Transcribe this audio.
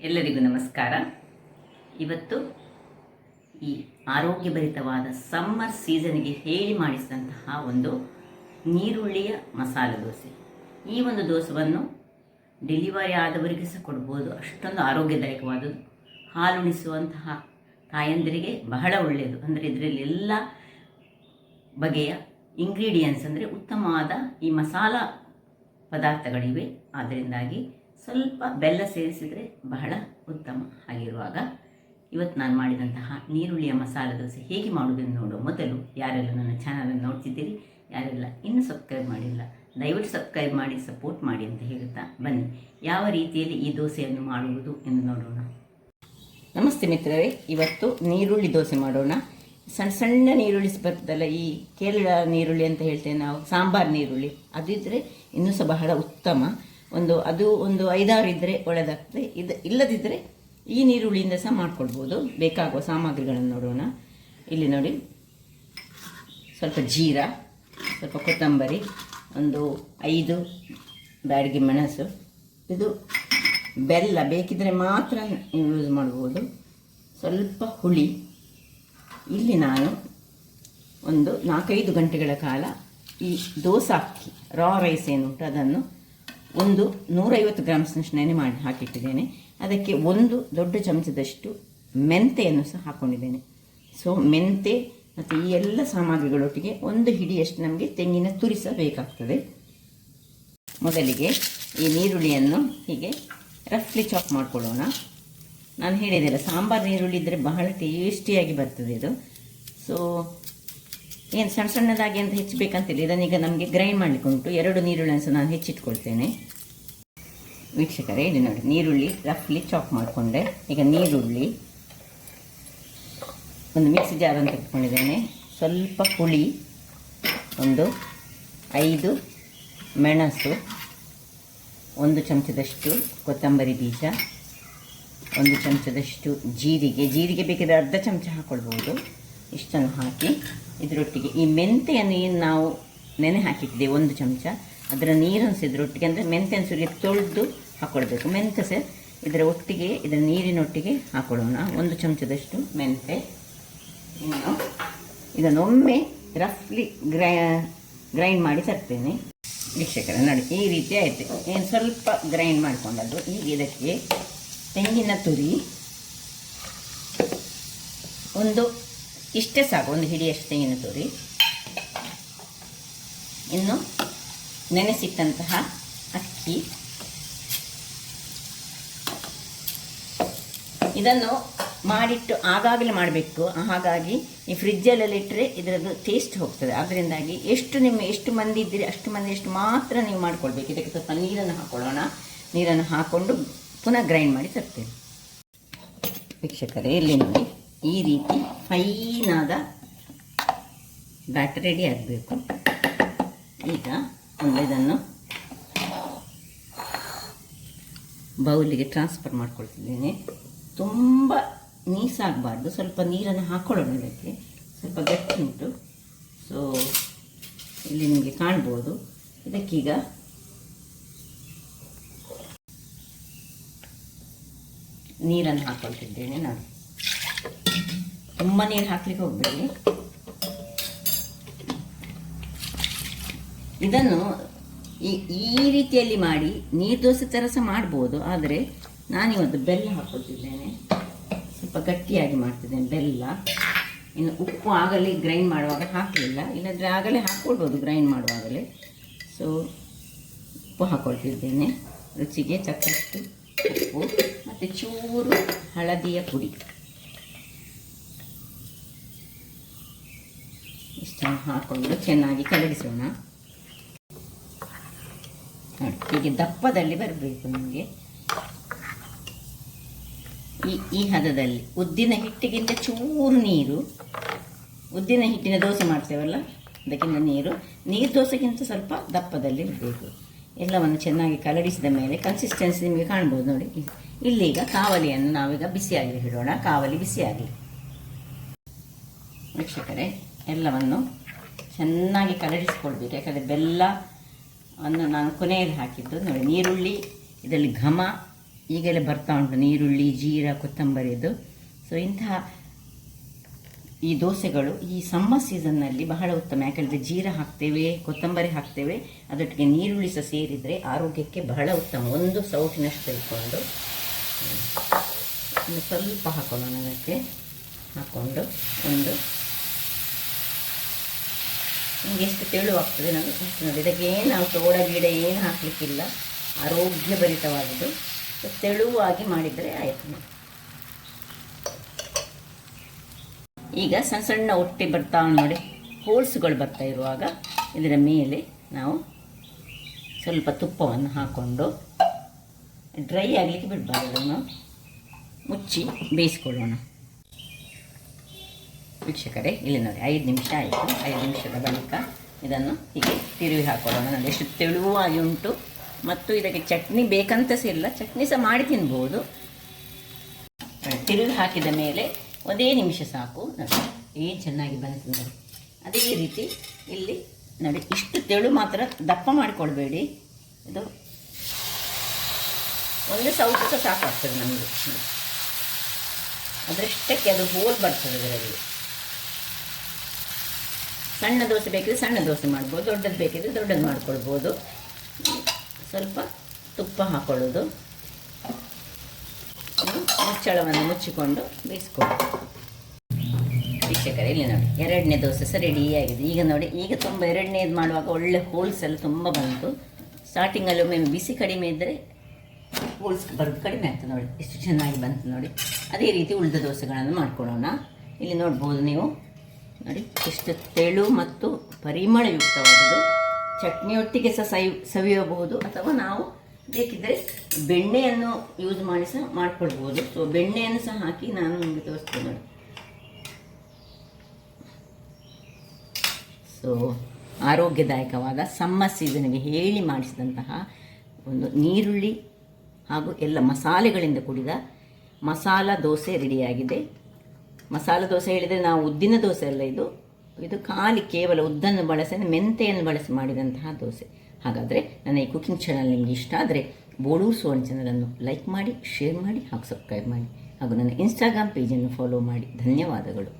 ಎಲ್ಲರಿಗೂ ನಮಸ್ಕಾರ. ಇವತ್ತು ಈ ಆರೋಗ್ಯಭರಿತವಾದ ಸಮ್ಮರ್ ಸೀಸನ್ಗೆ ಹೇಳಿ ಮಾಡಿಸಿದಂತಹ ಒಂದು ನೀರುಳ್ಳಿಯ ಮಸಾಲೆ ದೋಸೆ. ಈ ಒಂದು ದೋಸೆಯನ್ನು ಡೆಲಿವರಿ ಆದವರಿಗೆ ಸಹ ಕೊಡ್ಬೋದು, ಅಷ್ಟೊಂದು ಆರೋಗ್ಯದಾಯಕವಾದದ್ದು. ಹಾಲುಣಿಸುವಂತಹ ತಾಯಂದಿರಿಗೆ ಬಹಳ ಒಳ್ಳೆಯದು. ಅಂದರೆ ಇದರಲ್ಲಿ ಎಲ್ಲ ಬಗೆಯ ಇಂಗ್ರೀಡಿಯೆಂಟ್ಸ್ ಅಂದರೆ ಉತ್ತಮವಾದ ಈ ಮಸಾಲ ಪದಾರ್ಥಗಳಿವೆ. ಆದ್ದರಿಂದಾಗಿ ಸ್ವಲ್ಪ ಬೆಲ್ಲ ಸೇರಿಸಿದರೆ ಬಹಳ ಉತ್ತಮ. ಹಾಗಿರುವಾಗ ಇವತ್ತು ನಾನು ಮಾಡಿದಂತಹ ನೀರುಳ್ಳಿಯ ಮಸಾಲೆ ದೋಸೆ ಹೇಗೆ ಮಾಡುವುದನ್ನು ನೋಡುವ ಮೊದಲು ಯಾರೆಲ್ಲ ನನ್ನ ಚಾನಲನ್ನು ನೋಡ್ತಿದ್ದೀರಿ, ಯಾರೆಲ್ಲ ಇನ್ನೂ ಸಬ್ಸ್ಕ್ರೈಬ್ ಮಾಡಿಲ್ಲ, ದಯವಿಟ್ಟು ಸಬ್ಸ್ಕ್ರೈಬ್ ಮಾಡಿ ಸಪೋರ್ಟ್ ಮಾಡಿ ಅಂತ ಹೇಳುತ್ತಾ ಬನ್ನಿ ಯಾವ ರೀತಿಯಲ್ಲಿ ಈ ದೋಸೆಯನ್ನು ಮಾಡುವುದು ಎಂದು ನೋಡೋಣ. ನಮಸ್ತೆ ಮಿತ್ರರೇ, ಇವತ್ತು ನೀರುಳ್ಳಿ ದೋಸೆ ಮಾಡೋಣ. ಸಣ್ಣ ಸಣ್ಣ ನೀರುಳ್ಳಿ ಬರ್ತದಲ್ಲ, ಈ ಕೇರಳ ನೀರುಳ್ಳಿ ಅಂತ ಹೇಳ್ತೇವೆ ನಾವು, ಸಾಂಬಾರು ನೀರುಳ್ಳಿ, ಅದಿದ್ದರೆ ಇನ್ನೂ ಸಹ ಬಹಳ ಉತ್ತಮ. ಒಂದು 5-6 ಇದ್ದರೆ ಒಳ್ಳೆದಾಗ್ತದೆ. ಇಲ್ಲದಿದ್ದರೆ ಈ ನೀರುಳ್ಳಿಯಿಂದ ಸಹ ಮಾಡ್ಕೊಳ್ಬೋದು. ಬೇಕಾಗುವ ಸಾಮಗ್ರಿಗಳನ್ನು ನೋಡೋಣ. ಇಲ್ಲಿ ನೋಡಿ, ಸ್ವಲ್ಪ ಜೀರಾ, ಸ್ವಲ್ಪ ಕೊತ್ತಂಬರಿ, ಒಂದು 5 ಬ್ಯಾಡಗಿ ಮೆಣಸು, ಇದು ಬೆಲ್ಲ ಬೇಕಿದ್ದರೆ ಮಾತ್ರ ಯೂಸ್ ಮಾಡ್ಬೋದು, ಸ್ವಲ್ಪ ಹುಳಿ. ಇಲ್ಲಿ ನಾನು ಒಂದು 4-5 ಗಂಟೆಗಳ ಕಾಲ ಈ ದೋಸೆ ಅಕ್ಕಿ ರಾ ರೈಸ್ ಏನುಂಟು ಅದನ್ನು ಒಂದು 150 ಗ್ರಾಮ್ಸ್ನಷ್ಟು ನೆನೆ ಮಾಡಿ ಹಾಕಿಟ್ಟಿದ್ದೇನೆ. ಅದಕ್ಕೆ 1 ದೊಡ್ಡ ಚಮಚದಷ್ಟು ಮೆಂತೆಯನ್ನು ಸಹ ಹಾಕ್ಕೊಂಡಿದ್ದೇನೆ. ಸೊ ಮೆಂತೆ ಮತ್ತು ಈ ಎಲ್ಲ ಸಾಮಗ್ರಿಗಳೊಟ್ಟಿಗೆ 1 ಹಿಡಿಯಷ್ಟು ನಮಗೆ ತೆಂಗಿನ ತುರಿ ಸಹ ಬೇಕಾಗ್ತದೆ. ಮೊದಲಿಗೆ ಈ ನೀರುಳ್ಳಿಯನ್ನು ಹೀಗೆ ರಫ್ಲಿ ಚಾಪ್ ಮಾಡ್ಕೊಳ್ಳೋಣ. ನಾನು ಹೇಳಿದೆಲ್ಲ, ಸಾಂಬಾರು ನೀರುಳ್ಳಿ ಇದ್ದರೆ ಬಹಳ ಟೇಸ್ಟಿಯಾಗಿ ಬರ್ತದೆ ಇದು. ಸೊ ಏನು ಸಣ್ಣ ಸಣ್ಣದಾಗಿ ಅಂತ ಹೆಚ್ಚಬೇಕಂತಿಲ್ಲ. ಇದನ್ನೀಗ ನಮಗೆ ಗ್ರೈಂಡ್ ಮಾಡಲಿಕ್ಕೆ ಉಂಟು. 2 ನೀರುಳ್ಳಿಯನ್ನು ಸಹ ನಾನು ಹೆಚ್ಚಿಟ್ಕೊಳ್ತೇನೆ. ವೀಕ್ಷಕರೇ, ಇಲ್ಲಿ ನೋಡಿ, ನೀರುಳ್ಳಿ ರಫ್ಲಿ ಚಾಪ್ ಮಾಡಿಕೊಂಡೆ. ಈಗ ನೀರುಳ್ಳಿ ಒಂದು ಮಿಕ್ಸಿ ಜಾರ್ ಅಂತ ಇಟ್ಕೊಂಡಿದ್ದೇನೆ. ಸ್ವಲ್ಪ ಹುಳಿ, ಒಂದು 5 ಮೆಣಸು, 1 ಚಮಚದಷ್ಟು ಕೊತ್ತಂಬರಿ ಬೀಜ, 1 ಚಮಚದಷ್ಟು ಜೀರಿಗೆ ಬೇಕಿದ್ರೆ ಅರ್ಧ ಚಮಚ ಹಾಕ್ಕೊಳ್ಬೋದು. ಇಷ್ಟನ್ನು ಹಾಕಿ ಇದರೊಟ್ಟಿಗೆ ಈ ಮೆಂತೆಯನ್ನು ಏನು ನಾವು ನೆನೆ ಹಾಕಿಟ್ಟಿದ್ದೇವೆ 1 ಚಮಚ, ಅದರ ನೀರನ್ನು ಸಹ ಇದರೊಟ್ಟಿಗೆ, ಅಂದರೆ ಮೆಂತೆಯನ್ನು ಸುರಿಗೆ ತೊಳೆದು ಹಾಕ್ಕೊಳ್ಬೇಕು. ಮೆಂತೆ ಸಹ ಇದರ ಒಟ್ಟಿಗೆ, ಇದರ ನೀರಿನೊಟ್ಟಿಗೆ ಹಾಕ್ಕೊಳ್ಳೋಣ. 1 ಚಮಚದಷ್ಟು ಮೆಂತೆ. ಇನ್ನು ಇದನ್ನೊಮ್ಮೆ ರಫ್ಲಿ ಗ್ರೈಂಡ್ ಮಾಡಿ ತರ್ತೇನೆ. ವೀಕ್ಷಕರ ನೋಡಿ, ಈ ರೀತಿ ಆಯಿತು. ಏನು ಸ್ವಲ್ಪ ಗ್ರೈಂಡ್ ಮಾಡಿಕೊಂಡದ್ದು. ಈಗ ಇದಕ್ಕೆ ತೆಂಗಿನ ತುರಿ ಇಷ್ಟೇ ಸಾಕು, 1 ಹಿಡಿಯಷ್ಟು ತೆಂಗಿನ ತುರಿ. ಇನ್ನು ನೆನೆಸಿಟ್ಟಂತಹ ಅಕ್ಕಿ, ಇದನ್ನು ಮಾಡಿಟ್ಟು ಆಗಾಗಲೇ ಮಾಡಬೇಕು. ಹಾಗಾಗಿ ಈ ಫ್ರಿಜ್ಜಲ್ಲೆಲ್ಲ ಇಟ್ಟರೆ ಇದರದ್ದು ಟೇಸ್ಟ್ ಹೋಗ್ತದೆ. ಅದರಿಂದಾಗಿ ಎಷ್ಟು ಮಂದಿ ಇದ್ದೀರಿ ಅಷ್ಟು ಮಾತ್ರ ನೀವು ಮಾಡ್ಕೊಳ್ಬೇಕು. ಇದಕ್ಕೆ ಸ್ವಲ್ಪ ನೀರನ್ನು ಹಾಕ್ಕೊಳ್ಳೋಣ. ನೀರನ್ನು ಹಾಕ್ಕೊಂಡು ಪುನಃ ಗ್ರೈಂಡ್ ಮಾಡಿ ತರ್ತೇವೆ. ವೀಕ್ಷಕರೇ, ಇಲ್ಲಿ ನೋಡಿ, ಈ ರೀತಿ ಫೈನಾದ ಬ್ಯಾಟರ್ ರೆಡಿ ಆಗಬೇಕು. ಈಗ ಇದನ್ನು ಬೌಲಿಗೆ ಟ್ರಾನ್ಸ್ಫರ್ ಮಾಡ್ಕೊಳ್ತಿದ್ದೇನೆ. ತುಂಬ ನೀಸಾಗಬಾರ್ದು, ಸ್ವಲ್ಪ ನೀರನ್ನು ಹಾಕ್ಕೊಳ್ಳೋಣ. ಇದಕ್ಕೆ ಸ್ವಲ್ಪ ಗಟ್ಟಿ ಉಂಟು. ಸೊ ಇಲ್ಲಿ ನಿಮಗೆ ಕಾಣ್ಬೋದು. ಇದಕ್ಕೀಗ ನೀರನ್ನು ಹಾಕ್ಕೊಳ್ತಿದ್ದೇನೆ ನಾನು. ತುಂಬ ನೀರು ಹಾಕ್ಲಿಕ್ಕೆ ಹೋಗಬೇಡಿ. ಇದನ್ನು ಈ ರೀತಿಯಲ್ಲಿ ಮಾಡಿ ನೀರು ದೋಸೆ ಥರ ಸಹ ಮಾಡ್ಬೋದು. ಆದರೆ ನಾನಿವತ್ತು ಬೆಲ್ಲ ಹಾಕ್ಕೊಳ್ತಿದ್ದೇನೆ. ಸ್ವಲ್ಪ ಗಟ್ಟಿಯಾಗಿ ಮಾಡ್ತಿದ್ದೇನೆ ಬೆಲ್ಲ. ಇನ್ನು ಉಪ್ಪು ಆಗಲೇ ಗ್ರೈಂಡ್ ಮಾಡುವಾಗ ಹಾಕಲಿಲ್ಲ, ಇಲ್ಲಾಂದರೆ ಆಗಲೇ ಹಾಕ್ಕೊಳ್ಬೋದು ಗ್ರೈಂಡ್ ಮಾಡುವಾಗಲೇ. ಸೊ ಉಪ್ಪು ಹಾಕ್ಕೊಳ್ತಿದ್ದೇನೆ, ರುಚಿಗೆ ತಕ್ಕಷ್ಟು ಉಪ್ಪು, ಮತ್ತು ಚೂರು ಹಳದಿಯ ಪುಡಿ. ಇಷ್ಟನ್ನು ಹಾಕ್ಕೊಂಡು ಚೆನ್ನಾಗಿ ಕಲಗಿಸೋಣ. ನೋಡಿ, ಹೀಗೆ ದಪ್ಪದಲ್ಲಿ ಬರಬೇಕು ನಮಗೆ. ಈ ಹದದಲ್ಲಿ ಉದ್ದಿನ ಹಿಟ್ಟಿಗಿಂತ ಚೂರು ನೀರು, ಉದ್ದಿನ ಹಿಟ್ಟಿನ ದೋಸೆ ಮಾಡ್ತೇವಲ್ಲ ಅದಕ್ಕಿಂತ ನೀರು ದೋಸೆಗಿಂತ ಸ್ವಲ್ಪ ದಪ್ಪದಲ್ಲಿ ಇರಬೇಕು. ಎಲ್ಲವನ್ನು ಚೆನ್ನಾಗಿ ಕಲಡಿಸಿದ ಮೇಲೆ ಕನ್ಸಿಸ್ಟೆನ್ಸಿ ನಿಮಗೆ ಕಾಣ್ಬೋದು ನೋಡಿ. ಇಲ್ಲೀಗ ಕಾವಲಿಯನ್ನು ನಾವೀಗ ಬಿಸಿಯಾಗಿ ಇಡೋಣ. ಕಾವಲಿ ಬಿಸಿಯಾಗಲಿ. ವೀಕ್ಷಕರೇ, ಎಲ್ಲವನ್ನು ಚೆನ್ನಾಗಿ ಕಲಡಿಸ್ಕೊಳ್ಬೇಕು. ಯಾಕಂದರೆ ಬೆಲ್ಲವನ್ನು ನಾನು ಕೊನೆಯಲ್ಲಿ ಹಾಕಿದ್ದು ನೋಡಿ. ನೀರುಳ್ಳಿ ಇದರಲ್ಲಿ ಘಮ ಈಗೆಲ್ಲ ಬರ್ತಾ ಉಂಟು ನೀರುಳ್ಳಿ, ಜೀರಾ, ಕೊತ್ತಂಬರಿದು. ಸೊ ಇಂತಹ ಈ ದೋಸೆಗಳು ಈ ಸಮ್ಮರ್ ಸೀಸನ್ನಲ್ಲಿ ಬಹಳ ಉತ್ತಮ. ಯಾಕಂದರೆ ಜೀರಾ ಹಾಕ್ತೇವೆ, ಕೊತ್ತಂಬರಿ ಹಾಕ್ತೇವೆ, ಅದರೊಟ್ಟಿಗೆ ನೀರುಳ್ಳಿ ಸಹ ಸೇರಿದರೆ ಆರೋಗ್ಯಕ್ಕೆ ಬಹಳ ಉತ್ತಮ. ಒಂದು ಸೌಟಿನಷ್ಟು ತೆಗೆದುಕೊಂಡು ಒಂದು ಸ್ವಲ್ಪ ಹಾಕೊಳ್ಳೋಣ. ಅದಕ್ಕೆ ಹಾಕ್ಕೊಂಡು ನಿಮಗೆ ಎಷ್ಟು ತೆಳುವಾಗ್ತದೆ ನಾನು ನೋಡಿ. ಇದಕ್ಕೆ ಏನು ನಾವು ಸೋಡಾ ಗಿಡ ಏನು ಹಾಕಲಿಕ್ಕಿಲ್ಲ, ಆರೋಗ್ಯಭರಿತವಾದದ್ದು. ತೆಳುವಾಗಿ ಮಾಡಿದರೆ ಆಯಿತು. ಈಗ ಸಣ್ಣ ಸಣ್ಣ ಒಟ್ಟೆ ಬರ್ತಾ ನೋಡಿ, ಹೋಲ್ಸ್ಗಳು ಬರ್ತಾ ಇರುವಾಗ ಇದರ ಮೇಲೆ ನಾವು ಸ್ವಲ್ಪ ತುಪ್ಪವನ್ನು ಹಾಕ್ಕೊಂಡು ಡ್ರೈ ಆಗಲಿಕ್ಕೆ ಬಿಡಬಾರ್ದು, ಅದನ್ನು ಮುಚ್ಚಿ ಬೇಯಿಸ್ಕೊಳ್ಳೋಣ. ವೀಕ್ಷಕರೇ, ಇಲ್ಲಿ ನೋಡಿ 5 ನಿಮಿಷ ಆಯಿತು. 5 ನಿಮಿಷದ ಬಳಿಕ ಇದನ್ನು ಹೀಗೆ ತಿರುವಿ ಹಾಕೊಳ್ಳೋಣ. ನೋಡಿ ಎಷ್ಟು ತೆಳುವಾಗಿ ಉಂಟು. ಮತ್ತು ಇದಕ್ಕೆ ಚಟ್ನಿ ಬೇಕಂತ ಸಹ ಇಲ್ಲ, ಚಟ್ನಿ ಸಹ ಮಾಡಿ ತಿನ್ಬೋದು. ತಿರುವಿ ಹಾಕಿದ ಮೇಲೆ ಒಂದೇ ನಿಮಿಷ ಸಾಕು. ನೋಡಿ ಏನು ಚೆನ್ನಾಗಿ ಬಂತು ನೋಡಿ. ಅದೇ ರೀತಿ ಇಲ್ಲಿ ನೋಡಿ, ಇಷ್ಟು ತೆಳು ಮಾತ್ರ, ದಪ್ಪ ಮಾಡಿಕೊಳ್ಬೇಡಿ. ಇದು ಒಂದು ಸೌಟು ಸಹ ಸಾಕಾಗ್ತದೆ ನಮಗೆ. ಅದರಷ್ಟಕ್ಕೆ ಅದು ಹೋಲ್ ಬರ್ತದೆ ಇದರಲ್ಲಿ. ಸಣ್ಣ ದೋಸೆ ಬೇಕಿದ್ರೆ ಸಣ್ಣ ದೋಸೆ ಮಾಡ್ಬೋದು, ದೊಡ್ಡದು ಬೇಕಿದ್ರೆ ದೊಡ್ಡದು ಮಾಡ್ಕೊಳ್ಬೋದು. ಸ್ವಲ್ಪ ತುಪ್ಪ ಹಾಕೊಳ್ಳೋದು, ಮುಚ್ಚಳವನ್ನು ಮುಚ್ಚಿಕೊಂಡು ಬೇಯಿಸ್ಕೊಳ್ಳೋದು. ವೀಕ್ಷಕರೇ, ಇಲ್ಲಿ ನೋಡಿ 2ನೇ ದೋಸೆ ಸಹ ರೆಡಿಯಾಗಿದೆ. ಈಗ ನೋಡಿ, ಈಗ ತುಂಬ 2ನೇದು ಮಾಡುವಾಗ ಒಳ್ಳೆ ಹೋಲ್ಸ್ ಎಲ್ಲ ತುಂಬ ಬಂತು. ಸ್ಟಾರ್ಟಿಂಗಲ್ಲಿ ಒಮ್ಮೆ ಬಿಸಿ ಕಡಿಮೆ ಇದ್ದರೆ ಹೋಲ್ಸ್ ಬರೋದು ಕಡಿಮೆ ಆಗ್ತದೆ. ನೋಡಿ ಎಷ್ಟು ಚೆನ್ನಾಗಿ ಬಂತು ನೋಡಿ. ಅದೇ ರೀತಿ ಉಳಿದ ದೋಸೆಗಳನ್ನು ಮಾಡ್ಕೊಳ್ಳೋಣ. ಇಲ್ಲಿ ನೋಡ್ಬೋದು ನೀವು ನೋಡಿ, ಎಷ್ಟು ತೆಳು ಮತ್ತು ಪರಿಮಳಯುಕ್ತವಾದದ್ದು. ಚಟ್ನಿಯೊಟ್ಟಿಗೆ ಸಹ ಸವಿಯಬಹುದು, ಅಥವಾ ನಾವು ಬೇಕಿದ್ದರೆ ಬೆಣ್ಣೆಯನ್ನು ಯೂಸ್ ಮಾಡಿ ಸಹ ಮಾಡ್ಕೊಳ್ಬೋದು. ಸೊ ಬೆಣ್ಣೆಯನ್ನು ಸಹ ಹಾಕಿ ನಾನು ನಿಮಗೆ ತೋರಿಸ್ತೇನೆ ನೋಡಿ. ಸೊ ಆರೋಗ್ಯದಾಯಕವಾದ ಸಮ್ಮರ್ ಸೀಸನ್ಗೆ ಹೇಳಿ ಮಾಡಿಸಿದಂತಹ ಒಂದು ನೀರುಳ್ಳಿ ಹಾಗೂ ಎಲ್ಲ ಮಸಾಲೆಗಳಿಂದ ಕೂಡಿದ ಮಸಾಲ ದೋಸೆ ರೆಡಿಯಾಗಿದೆ. ಮಸಾಲ ದೋಸೆ ಹೇಳಿದರೆ ನಾವು ಉದ್ದಿನ ದೋಸೆ ಅಲ್ಲ, ಇದು ಖಾಲಿ ಕೇವಲ ಉದ್ದನ್ನು ಬಳಸಿ, ಮೆಂತೆಯನ್ನು ಬಳಸಿ ಮಾಡಿದಂತಹ ದೋಸೆ. ಹಾಗಾದರೆ ನನ್ನ ಈ ಕುಕಿಂಗ್ ಚಾನಲ್ ನಿಮಗೆ ಇಷ್ಟ ಆದರೆ ಬೋಳೂರು ಸುವರ್ಣ ಚಾನಲನ್ನು ಲೈಕ್ ಮಾಡಿ, ಶೇರ್ ಮಾಡಿ ಹಾಗೂ ಸಬ್ಸ್ಕ್ರೈಬ್ ಮಾಡಿ, ಹಾಗೂ ನನ್ನ ಇನ್ಸ್ಟಾಗ್ರಾಮ್ ಪೇಜನ್ನು ಫಾಲೋ ಮಾಡಿ. ಧನ್ಯವಾದಗಳು.